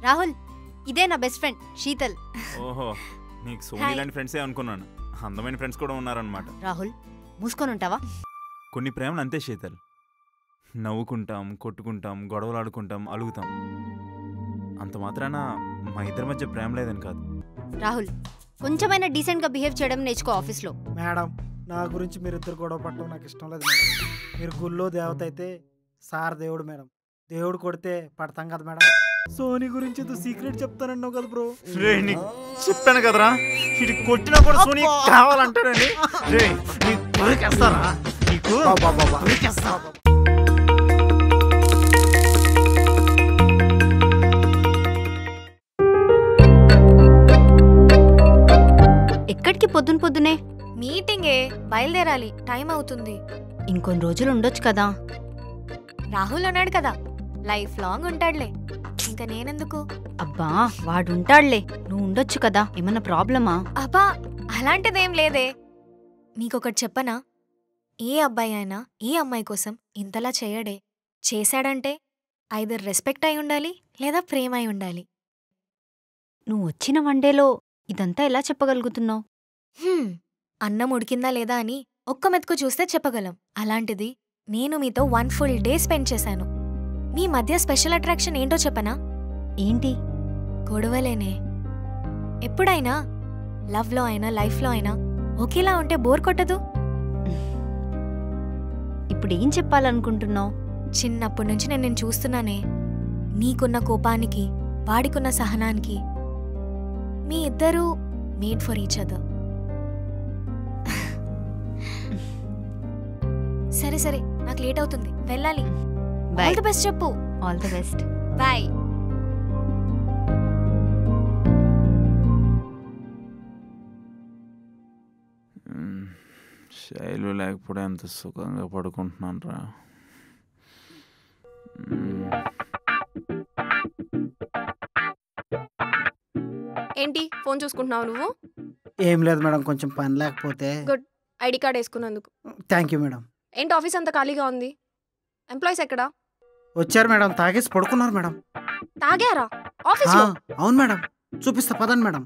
రాహుల్, ఇదే నా best friend Sheetal. ఓహో, నీకు సోనీ లాంటి ఫ్రెండ్సే అనుకున్నాను. అందమైన ఫ్రెండ్స్ కూడా ఉన్నారనమాట. రాహుల్, మూసుకొని ఉంటావా? కొన్ని ప్రేమలు అంతే శీతల్. నవ్వుకుంటాం, కొట్టుకుంటాం, గొడవలాడుకుంటాం, అలుగుతాం. అంత మాత్రాన మా ఇద్దరి మధ్య ప్రేమ లేదని కాదు. రాహుల్, కొంచెమైనా డీసెంట్గా బిహేవ్ చేయడం నేర్చుకో ఆఫీస్లో. మేడం, నా గురించి మీరు ఇద్దరు గొడవ పట్టడం నాకు ఇష్టం లేదు మేడం. మీరు గుళ్ళో దేవత అయితే సార్ దేవుడు మేడం. దేవుడు కొడితే పడతాం కదా మేడం. సోనీ గురించి సీక్రెట్ చెప్తానన్నావు కదా బ్రో. చెప్పాను కదరా, ఇది కొట్టినా కూడా సోనీ కావాలంటాడని. ఎక్కడికి పొద్దునే? మీటింగే, బయలుదేరాలి, టైం అవుతుంది. ఇంకొన్ని రోజులు ఉండొచ్చు కదా. రాహుల్ అన్నాడు కదా, లైఫ్ లాంగ్ ఉంటాడులే, ఇంకా నేనెందుకు? అబ్బా, వాడుంటాడులే, నువ్వు ఉండొచ్చు కదా. ఏమన్నా ప్రాబ్లమా? అబ్బా, అలాంటిదేం లేదే. మీకొకటి చెప్పనా, ఏ అబ్బాయి అయినా ఏ అమ్మాయి కోసం ఇంతలా చేయడే. చేశాడంటే ఐదర్ రెస్పెక్ట్ అయి ఉండాలి, లేదా ప్రేమ అయి ఉండాలి. నువ్వు వచ్చిన వన్డేలో ఇదంతా ఎలా చెప్పగలుగుతున్నావు? అన్నం ఉడికిందా లేదా అని ఒక్క మెతుకు చూస్తే చెప్పగలం. అలాంటిది నేను మీతో 1 full day స్పెండ్ చేశాను. మీ మధ్య స్పెషల్ అట్రాక్షన్ ఏంటో చెప్పనా? ఏంటి? గొడవలేనే. ఎప్పుడైనా లవ్లో అయినా లైఫ్లో అయినా ఒకేలా ఉంటే బోర్ కొట్టదు? ఇప్పుడేం చెప్పాలనుకుంటున్నావు? చిన్నప్పటి నుంచి నేను చూస్తున్నానే, నీకున్న కోపానికి వాడికున్న సహనానికి మీ ఇద్దరూ మేడ్ ఫర్ ఈచ్ అదర్. సరే సరే, నాకు లేట్ అవుతుంది, వెళ్ళాలి. ఆల్ ది బెస్ట్ చెప్పు. All the best. Bye. Shailu లేకపోతే ఎంత సుఖంగా పడుకుంటున్నాను రా. ఏంటి ఫోన్ చూసుకుంటున్నావు నువ్వు? ఏం లేదు మేడం, కొంచెం పని లేకపోతే. గుడ్, ఐడి కార్డ్ వేసుకున్నందుకు. Thank you madam. ఏంటి ఆఫీస్ అంతా ఖాళీగా ఉంది? ఎంప్లాయీస్ ఎక్కడా? వచ్చారు మేడం, తాగేసి పడుకున్నారు మేడం. తాగారా ఆఫీస్లో? అవును మేడం, చూపిస్తా పదండి మేడం.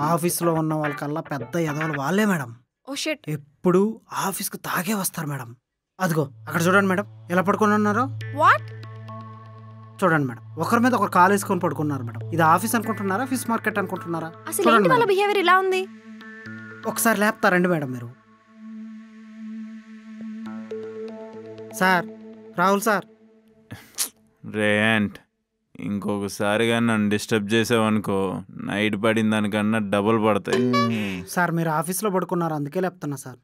ఆఫీస్లో ఉన్న వాళ్ళకల్లా పెద్ద ఎదవలు వాళ్ళే మేడం. Oh shit. ఎప్పుడు ఆఫీస్కి తాగే వస్తారు మేడం. అదిగో అక్కడ చూడండి మేడం, ఎలా పడుకుని ఉన్నారో. వాట్? చూడండి మేడం, ఒకరి మీద ఒకరు కాలు వేసుకొని పడుకున్నారు మేడం. ఇది ఆఫీస్ అనుకుంటున్నారా, ఫిష్ మార్కెట్ అనుకుంటున్నారా? అసలు ఏంటి వాళ్ళ బిహేవియర్ ఇలా ఉంది? ఒకసారి లేపుతారండి మేడం మీరు. Sir, Rahul sir. రేంట్, ఇంకొకసారిగా నన్ను డిస్టర్బ్ చేసావనుకో, నైట్ పడిన దానికన్నా డబుల్ పడతాయి. సార్, మీరు ఆఫీస్లో పడుకున్నారు, అందుకే లేపుతున్నా సార్.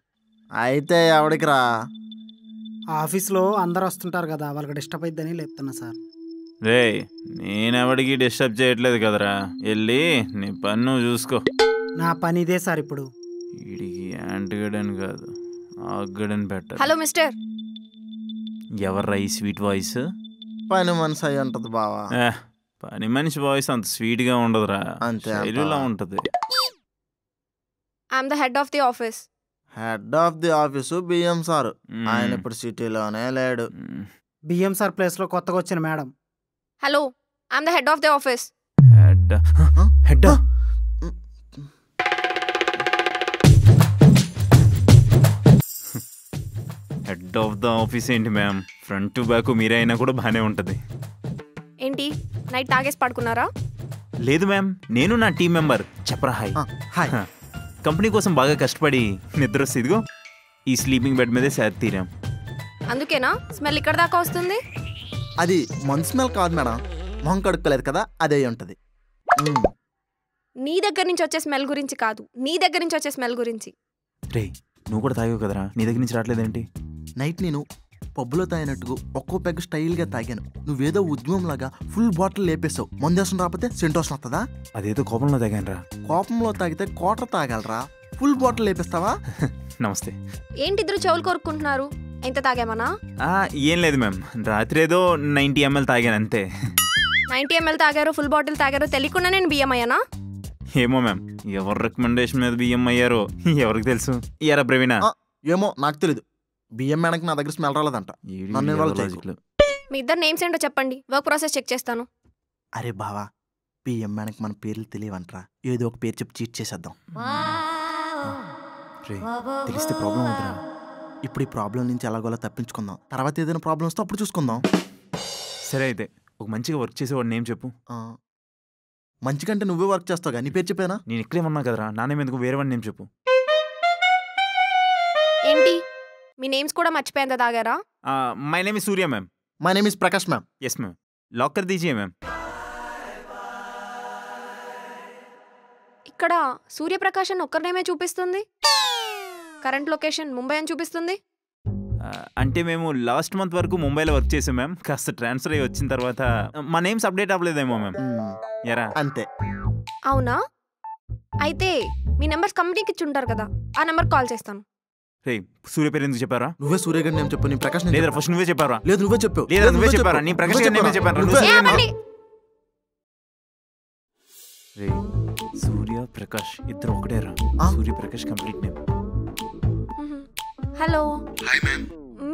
అయితే ఎవడికి రా? ఆఫీస్లో అందరు వస్తుంటారు కదా, వాళ్ళకి డిస్టర్బ్ అయిద్దని లేపుతున్నా సార్. రే, నేనెవడికి డిస్టర్బ్ చేయట్లేదు కదరా, వెళ్ళి నీ పని నువ్వు చూసుకో. నా పని ఇదే సార్. ఇప్పుడు వీడికి యాంటీగడని కాదు, ఆగడని పెట్టాలి. Hello mister. ఎవర్రా ఈ స్వీట్ వాయిస్? పని మనసు అయి ఉంటది బావా. పని మనిషి వాయిస్ అంత స్వీట్ గా ఉండదురా, అంతే శైలులా ఉంటది. I'm the head of the office. Head of the office BM sir. ఆయన ఇప్పుడు సిటీలోనే లేడు. బిఎం సార్ ప్లేస్ లో కొత్తగా వచ్చిన madam. Hello, I'm the head of the office. Head head head of the office ఏంటి మ్యామ్? ఫ్రంట్ టు బ్యాక్ మీరే అయినా కూడా బాగానే ఉంటుంది. ఏంటి నైట్ తాగేసి పడుకున్నారా? లేదు మ్యామ్, నేను నా టీం మెంబర్ చెప్పరా హాయ్. హాయ్. కంపెనీ కోసం బాగా కష్టపడి నిద్ర వస్తే ఇదిగో ఈ స్లీపింగ్ బెడ్ మీదే సేద తీరాం. అందుకేనా స్మెల్ ఇక్కడ దాకా వస్తుంది? అది మంచి స్మెల్ కాదు మేడం, మొహం కడుక్కోలేదు కదా, అదే ఉంటది. నీ దగ్గర నుంచి వచ్చే స్మెల్ గురించి కాదు, నీ దగ్గర నుంచి వచ్చే స్మెల్ గురించి. రే, నువ్వు కూడా తాగావు కదరా, నీ దగ్గర నుంచి రావట్లేదేంటి? నైట్ నేను పబ్బులో తాగినట్టుగా ఒక్కో పెగ్ స్టైల్గా తాగాను. నువ్వేదో ఉద్యమం లాగా ఫుల్ బాటిల్ లేపేసావు. మందేసం రాకపోతే సెంటోసం వస్తుందా? అదేదో కోపంలో తాగాను రా. కోపంలో తాగితే కోటర్ తాగలరా, ఫుల్ బాటిల్ లేపేస్తావా? నమస్తే. ఏంటి ఇద్దరు చెవులు కొరుక్కుంటున్నారు? ఎంత తాగామనా? ఏం లేదు మ్యామ్, రాత్రి ఏదో 90 ml తాగాను అంతే. 90 ml తాగారు, ఫుల్ బాటిల్ తాగారు, తెలియకుండా నేను బియ్యం అయ్యానా? ఏమో మ్యామ్, ఎవరి రికమెండేషన్ మీద బియ్యం అయ్యారో ఎవరికి తెలుసు. ఎరా ప్రవీణ? ఏమో నాకు తెలీదు. బియ్యం మేడకి నా దగ్గర స్మెల్ రాలేదంట. మీ ఇద్దరు నేమ్స్ ఏంటో చెప్పండి, వర్క్ ప్రాసెస్ చెక్ చేస్తాను. అరే బావా, పిఎం మేడంకి మన పేర్లు తెలియవంటరా, ఏదో ఒక పేరు చెప్పి చీట్ చేసేద్దాం. రే తెలిస్తే ప్రాబ్లం అవుతురా. ఇప్పుడు ఈ ప్రాబ్లం నుంచి ఎలాగోలా తప్పించుకుందాం, తర్వాత ఏదైనా ప్రాబ్లం వస్తే అప్పుడు చూసుకుందాం. సరే అయితే ఒక మంచిగా వర్క్ చేసేవాడు నేమ్ చెప్పు. మంచికంటే నువ్వే వర్క్ చేస్తావు కానీ నీ పేరు చెప్పానా? నేను ఇక్కడే ఉన్నా కదరా, నానేం ఎందుకు వేరే వాడి నేమ్ చెప్పు. ఏంటి మీ నేమ్స్ కూడా మర్చిపోయేంత తాగారా? My name is Surya ma'am. My name is Prakash ma'am. Yes ma'am. Lock కర్ దీజియే మ్యామ్. ఇక్కడ సూర్యప్రకాష్ అని ఒక్కరి నేమే చూపిస్తుంది, కరెంట్ లొకేషన్ ముంబై అని చూపిస్తుంది. అంటే మేము లాస్ట్ మంత్ వరకు ముంబైలో వర్క్ చేసాం మ్యామ్. కాస్త ట్రాన్స్ఫర్ అయ్యి వచ్చిన తర్వాత మా నేమ్స్ అప్డేట్ అవ్వలేదేమో మ్యామ్. ఎరా అంతే. అవునా? అయితే మీ నెంబర్స్ కంపెనీకి ఇచ్చి ఉంటారు కదా, ఆ నెంబర్ కాల్ చేస్తాను. రే సూర్య పేరు ఎందుకు చెప్పారా? నువ్వే సూర్య గారి నేమ్ చెప్పు, నీ ప్రకాష్ లేదా ఫస్ట్ నువ్వే చెప్పారా? లేదు నువ్వే చెప్పు. లేదా నువ్వే చెప్పారా? నీ ప్రకాష్ గారి నేమే చెప్పారా? రే సూర్య ప్రకాష్ ఇద్దరు ఒకటేరా. Surya Prakash complete name. Hello, hi ma'am.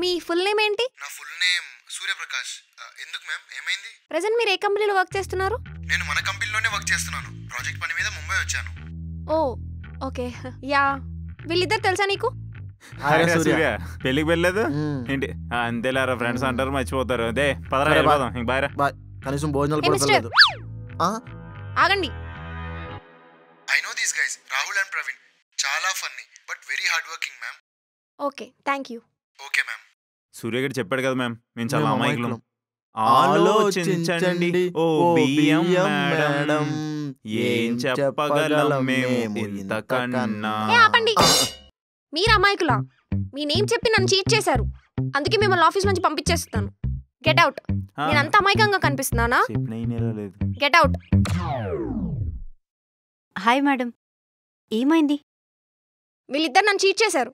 మీ ఫుల్ నేమ్ ఏంటి? నా ఫుల్ నేమ్ సూర్యప్రకాష్. ఎందుకు మ్యామ్, ఏమైంది? ప్రెజెంట్ మీరు ఏ కంపెనీలో వర్క్ చేస్తున్నారు? నేను మన కంపెనీలోనే వర్క్ చేస్తున్నాను, ప్రాజెక్ట్ పని మీద ముంబై వచ్చాను. ఓ ఓకే. యా, వీళ్ళిద్దరు తెలుసా నీకు? సూర్య పెళ్ళికి వెళ్ళలేదు ఏంటి? అంతేలారా, ఫ్రెండ్స్ అంటారు మర్చిపోతారు. అదే పదరా వెళ్ళిపోదాం. ఇంక బాయ్ రా. బాయ్. కనీసం భోజనాలు Hey, కూడా mister. వెళ్ళలేదు. ఆగండి. I know these guys, Rahul and Praveen. చాలా funny but very hard working ma'am. Okay, thank you. Okay ma'am. Surya garu చెప్పాడు కదా మ్యామ్, మేము చాలా మేము అమాయకులం. అమాయకులం. ఆలోచించండి ఓ బియ్యం మేడం, ఏం చెప్పగలం మేము ఇంతకన్నా. ఏ ఆపండి. మీరు అమాయకులా? మీ నేమ్ చెప్పి నన్ను చీట్ చేశారు, అందుకే మిమ్మల్ని ఆఫీస్ నుంచి పంపించేస్తాను. Get out. నేను అంత అమాయకంగా కనిపిస్తున్నానా? Get out. హాయ్ మేడం, ఏమైంది? వీళ్ళిద్దరు నన్ను చీట్ చేశారు.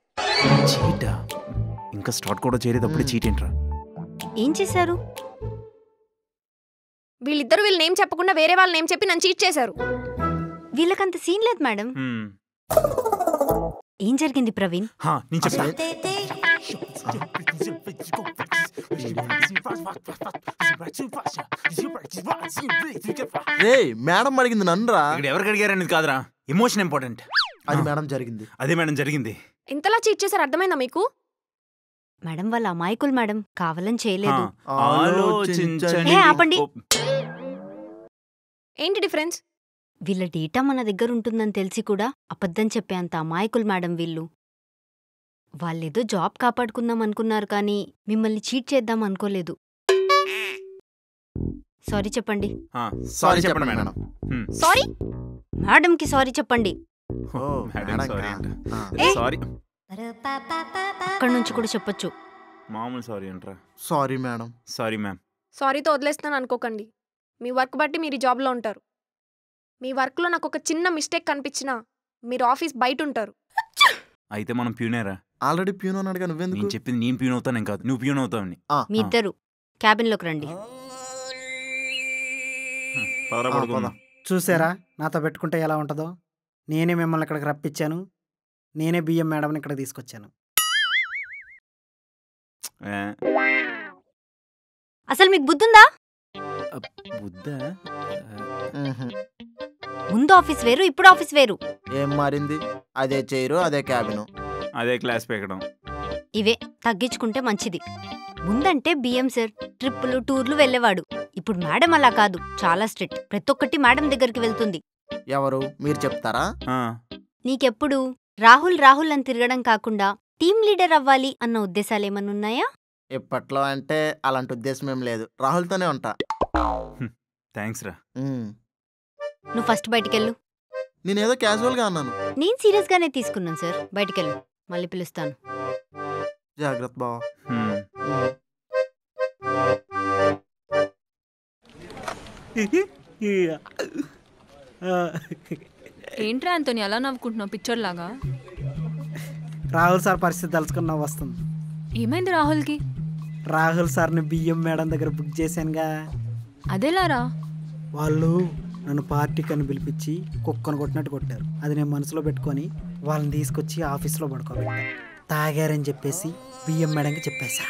చీటా? ఇంకా స్టార్ట్ కూడా చేయలేదప్పుడే చీట్ ఏంట్రా? ఏం చేశారు? వీళ్ళిద్దరు వీళ్ళ నేమ్ చెప్పకుండా వేరే వాళ్ళ నేమ్ చెప్పి నన్ను చీట్ చేశారు. వీళ్ళకంత సీన్ లేదు మేడం. ఏం జరిగింది ప్రవీణ్? నేను చెప్తా. రే మేడం అడిగింది నన్నురా. ఇక్కడ ఎవరికి అడిగారనేది కాదురా, ఎమోషన్ ఇంపార్టెంట్. అది మేడం జరిగింది. అదే మేడం జరిగింది. ఇంతలా చీట్ చేశారు, అర్థమైందా మీకు? మేడం వాళ్ళ అమాయకులు మేడం, కావాలని చేయలేదు. ఆలోచించండి. ఏ, ఆపండి. ఏంటి డిఫరెన్స్? వీళ్ళ డేటా మన దగ్గర ఉంటుందని తెలిసి కూడా అబద్ధం చెప్పేంత అమాయకులు మేడం వీళ్ళు. వాళ్ళేదో జాబ్ కాపాడుకుందాం అనుకున్నారు కానీ మిమ్మల్ని చీట్ చేద్దాం అనుకోలేదు. సారీ చెప్పండి. సారీ చెప్పండి మేడం. సారీ? మేడంకి సారీ చెప్పండి. సారీ అక్కడి నుంచి కూడా చెప్పొచ్చు. మామూలు సారీ అంటారా? Sorry madam. Sorry ma'am. సారీతో వదిలేస్తాను అనుకోకండి. మీ వర్క్ బట్టి మీరు ఈ జాబ్లో ఉంటారు. మీ వర్క్లో నాకు ఒక చిన్న మిస్టేక్ కనిపించినా మీరు ఆఫీస్ బయట ఉంటారు. అయితే మనం ప్యూనేరా? ఆల్రెడీ ప్యూన్ అన్నాడుగా, నువ్వెందుకు? నేను చెప్పింది నేను ప్యూన్ అవుతాను కాదు, నువ్వు ప్యూన్ అవుతావని. మీ ఇద్దరు క్యాబిన్లోకి రండి. చూసారా నాతో పెట్టుకుంటే ఎలా ఉంటుందో? నేనే మిమ్మల్ని ఇక్కడికి రప్పించాను, నేనే బియ్యం మేడంని ఇక్కడ తీసుకొచ్చాను. అసలు మీకు బుద్ధుందా? బుద్ధా? ముందు ఆఫీస్ వేరు, ఇప్పుడు ఆఫీస్ వేరు. ఏం మారింది? అదే చైరు, అదే క్యాబిన్, అదే క్లాస్ పెక్కడం. ఇవే తగ్గించుకుంటే మంచిది. ముందంటే బియ్యం సార్ ట్రిప్పులు టూర్లు వెళ్ళేవాడు. ఇప్పుడు మేడం అలా కాదు, చాలా స్ట్రిక్ట్. ప్రతి ఒక్కటి మేడం దగ్గరికి వెళ్తుంది. ఎవరు? మీరు చెప్తారా? నీకెప్పుడు రాహుల్ రాహుల్ అని తిరగడం కాకుండా టీమ్ లీడర్ అవ్వాలి అన్న ఉద్దేశాలు ఏమన్నున్నాయా? ఇప్పట్లో అంటే అలాంటి ఉద్దేశం ఏం లేదు, రాహుల్తోనే ఉంటా. థ్యాంక్స్ రా. నువ్వు ఫస్ట్ బయటికెళ్ళు. నేనేదో క్యాజువల్గా అన్నాను. నేను సీరియస్గానే తీసుకున్నాను సార్. బయటికెళ్ళు, మళ్ళీ పిలుస్తాను. జాగ్రత్త బావా. ఏంట్రా అంతోని అలా నవ్వుకుంటున్నావు పిక్చర్ లాగా? రాహుల్ సార్ పరిస్థితి తలుచుకున్నా వస్తుంది. ఏమైంది రాహుల్కి? రాహుల్ సార్ని బియ్యం మేడం దగ్గర బుక్ చేశానుగా. అదేలారా? వాళ్ళు నన్ను పార్టీకి అని పిలిపించి కుక్కను కొట్టినట్టు కొట్టారు. అది నేను మనసులో పెట్టుకొని వాళ్ళని తీసుకొచ్చి ఆఫీస్లో పడుకోబెట్టాను. తాగారని చెప్పేసి బియ్యం మేడంకి చెప్పేశా.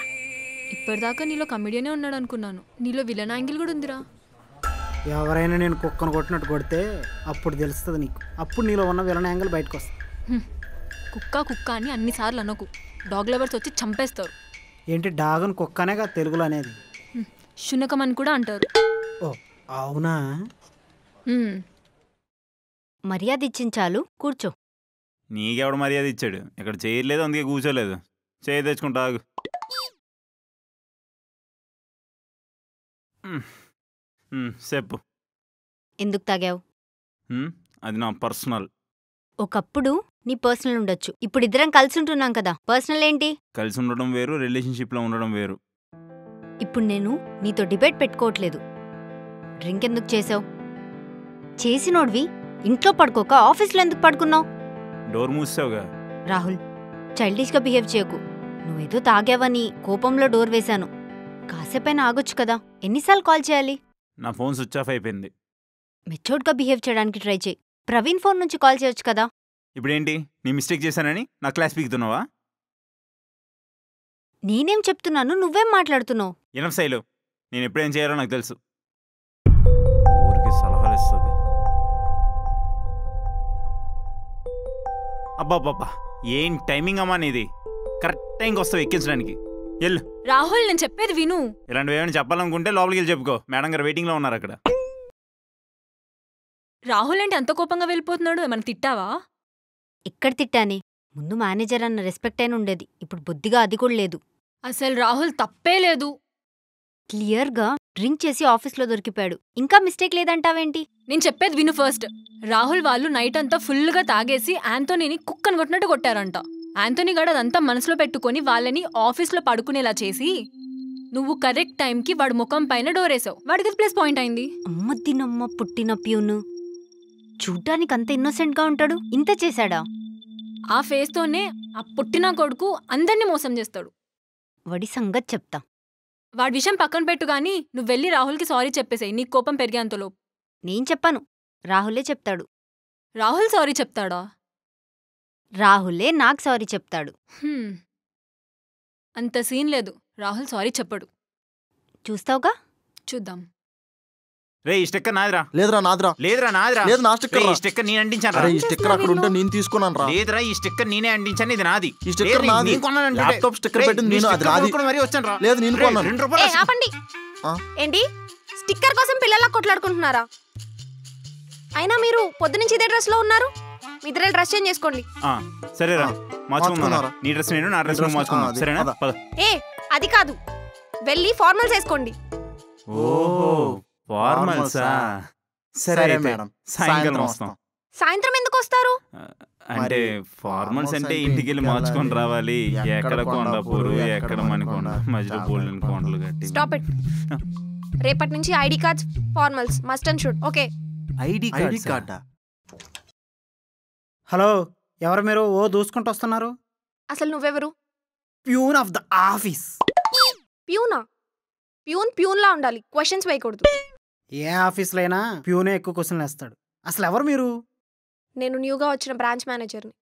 ఇప్పటిదాకా నీలో కమెడియనే ఉన్నాడు అనుకున్నాను, నీలో విలన్ యాంగిల్ కూడా ఉందిరా. ఎవరైనా నేను కుక్కను కొట్టినట్టు కొడితే అప్పుడు తెలుస్తుంది నీకు. అప్పుడు నీలో ఉన్న విలన్ యాంగిల్ బయటకు వస్తుంది. కుక్క అని అన్నిసార్లు అనకు. డాగ్ లవర్స్ వచ్చి చంపేస్తారు. ఏంటి డాగన్ కుక్కనేగా తెలుగులో అనేది? శునకం అని కూడా అంటారు. ఓ అవునా? మర్యాద ఇచ్చించాలు, కూర్చో. నీకెవడు మర్యాద ఇచ్చాడు? ఇక్కడ చేయలేదు, అందుకే కూర్చోలేదు. చేయి తెచ్చుకుంటా. చెప్పు. ఎందుకు తాగావు? అది నా పర్సనల్. ఒకప్పుడు నీ పర్సనల్ ఉండొచ్చు, ఇప్పుడు ఇద్దరం కలిసి ఉంటున్నాం కదా, పర్సనల్ ఏంటి? కలిసి ఉండడం వేరు, రిలేషన్షిప్లో ఉండడం వేరు. ఇప్పుడు నేను నీతో డిబేట్ పెట్టుకోవట్లేదు. డ్రింక్ ఎందుకు చేసావు? చేసినోడివి ఇంట్లో పడుకోక ఆఫీస్లో ఎందుకు పడుకున్నావు? డోర్ మూసావుగా. రాహుల్, చైల్డిష్గా బిహేవ్ చేయకు. నువ్వేదో తాగావని కోపంలో డోర్ వేశాను. కాసేపైనా ఆగొచ్చు కదా. ఎన్నిసార్లు కాల్ చేయాలి? నా ఫోన్ స్విచ్ ఆఫ్ అయిపోయింది. మెచ్యూర్డ్గా బిహేవ్ చేయడానికి ట్రై చేయి. ప్రవీణ్ ఫోన్ నుంచి కాల్ చేయొచ్చు కదా. ఇప్పుడేంటి, నీ మిస్టేక్ చేశానని నా క్లాస్ పీకుతున్నావా? నేనేం చెప్తున్నాను, నువ్వేం మాట్లాడుతున్నావు? ఎనఫ్ శైలు, నేను ఎప్పుడేం చేయాలో నాకు తెలుసు. ఊరికి సలహాలు ఇస్తుంది. అబ్బాబ్బా, ఏం టైమింగ్ అమ్మా నీది. కరెక్ట్ టైంకి వస్తావు ఎక్కించడానికి. ఎల్లు. రాహుల్, నేను చెప్పేది విను. ఇలాంటివి ఏమైనా చెప్పాలనుకుంటే లోపలికి వెళ్ళి చెప్పుకో. మేడం గారు వెయిటింగ్లో ఉన్నారు అక్కడ. రాహుల్ అంటే అంత కోపంగా వెళ్ళిపోతున్నాడు. ఏమన్నా తిట్టావా? ఎక్కడ తిట్టానే? ముందు మేనేజర్ అన్న రెస్పెక్ట్ అయిన ఉండేది, ఇప్పుడు బుద్ధిగా అది కూడా లేదు. అసలు రాహుల్ తప్పే లేదు. క్లియర్గా డ్రింక్ చేసి ఆఫీస్లో దొరికిపోయాడు, ఇంకా మిస్టేక్ లేదంటావేంటి? నేను చెప్పేది విను ఫస్ట్. రాహుల్ వాళ్ళు నైట్ అంతా ఫుల్గా తాగేసి యాంథోనీని కుక్కను కొట్టినట్టు కొట్టారంట. యాంథోనీ గడ అదంతా మనసులో పెట్టుకుని వాళ్ళని ఆఫీస్లో పడుకునేలా చేసి నువ్వు కరెక్ట్ టైంకి వాడు ముఖం పైన డోరేసావు. వాడికి ప్లస్ పాయింట్ అయింది. అమ్మ తినమ్మ పుట్టిన ప్యూను. చూడ్డానికి అంత ఇన్నోసెంట్గా ఉంటాడు, ఇంత చేశాడా? ఆ ఫేస్తోనే ఆ పుట్టిన కొడుకు అందర్నీ మోసం చేస్తాడు. వాడి సంగతి చెప్తా. వాడి విషయం పక్కన పెట్టు గాని నువ్వు వెళ్ళి రాహుల్కి సారీ చెప్పేసాయి. నీకు కోపం పెరిగేంతలో. నేను చెప్పాను, రాహులే చెప్తాడు. రాహుల్ సారీ చెప్తాడా? రాహులే నాకు సారీ చెప్తాడు. అంత సీన్ లేదు. రాహుల్ సారీ చెప్పడు. చూస్తావుగా? చూద్దాం. రే, ఈ స్టిక్కర్ నాదిరా. లేదురా నాదిరా. లేదురా నాదిరా. లేదు, నా స్టిక్కర్. ఈ స్టిక్కర్ నేను అంటించాను. అరే, ఈ స్టిక్కర్ అక్కడ ఉంటే నేను తీసుకున్నాను రా. లేదురా, ఈ స్టిక్కర్ నేనే అంటించాను. ఇది నాది. ఈ స్టిక్కర్ నాది. ల్యాప్టాప్ స్టిక్కర్ పెట్టింది నేను, అది నాది. లేదు, నేను కొన్నాను. 2 రూపాయలు. ఆపండి. ఏంటి స్టిక్కర్ కోసం పిల్లలా కొట్లాడుకుంటున్నారా? అయినా మీరు పొద్దునుంచి ఇదే డ్రెస్ లో ఉన్నారు. మీ ఇద్దరు డ్రెస్ చేంజ్ చేసుకోండి. సరేరా, మార్చుకుందాం. నీ డ్రెస్ నేను, నా డ్రెస్ మార్చుకుందాం. సరేనా? ఏ అది కాదు, వెళ్ళి ఫార్మల్స్ వేసుకోండి. ఓహో, ఫార్మల్సా? సరే మేడం, సాయంత్రం వస్తాం. సాయంత్రం ఎందుకు వస్తారు? అంటే ఫార్మల్స్ అంటే ఇంటికి వెళ్ళి మార్చుకొని రావాలి. ఎక్కడ కొండపూరు, ఎక్కడ మనకొండ, మధ్యలో బోల్డెన్ కొండలు కట్టి. Stop it. రేపటి నుంచి ID cards, formals must and should. Okay. ID కార్డా? హలో, ఎవరు మీరు? ఓ దూసుకుంటూ వస్తున్నారు. అసలు నువ్వెవరు? Peon of the office. ప్యూనా? ప్యూన్లా ఉండాలి, క్వశ్చన్స్ వేయకూడదు. ఏ ఆఫీస్లో అయినా ప్యూనే ఎక్కువ క్వశ్చన్లు వేస్తాడు. అసలు ఎవరు మీరు? నేను న్యూగా వచ్చిన బ్రాంచ్ మేనేజర్ని.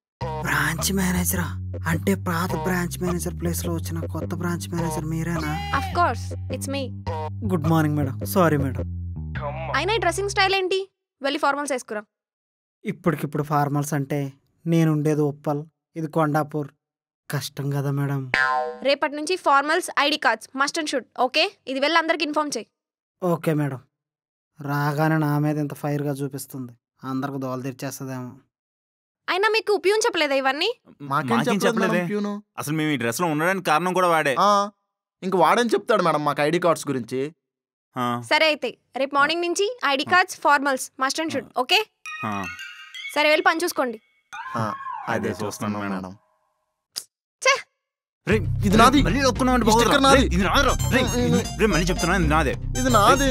బ్రాంచ్ మేనేజరా? అంటే పాత బ్రాంచ్ మేనేజర్ ప్లేస్ లో వచ్చిన కొత్త బ్రాంచ్ మేనేజర్ మీరేనా? Of course, it's me. Good morning madam. Sorry madam. అయినా ఈ డ్రెస్సింగ్ స్టైల్ ఏంటి? వెళ్ళి ఫార్మల్స్ వేసుకురా. ఇప్పటికిప్పుడు ఫార్మల్స్ అంటే నేను ఉండేది ఉప్పల్, ఇది కొండాపూర్. కష్టం కదా మేడం. రేపటి నుంచి formals, ID cards must and should. Okay, ఇది వెళ్ళి అందరికి ఇన్ఫార్మ్ చేయి. Okay madam. రాగానే నా మీద ఇంత ఫైర్గా చూపిస్తుంది, అందరికి దోలు తెచ్చేస్తుందేమో. అయినా మీకు ప్యూన్ చెప్పలేదా ఇవన్నీ? మాకేం చెప్పలేదే. అసలు మేము ఈ డ్రెస్ లో ఉండడానికి కారణం కూడా వాడే. ఇంక వాడని చెప్తాడు మేడం మాకు ఐడి కార్డ్స్ గురించి. సరే అయితే రేపు మార్నింగ్ నుంచి ID cards, formals must and should. Okay, సరే వెళ్ళి పని చూసుకోండి. అదే చూస్తాను మేడం. ఇది నాది. మళ్ళీ ఒప్పుకున్నామంటే ఇది నాది. మళ్ళీ చెప్తున్నా, ఇది నాదే. ఇది నాది.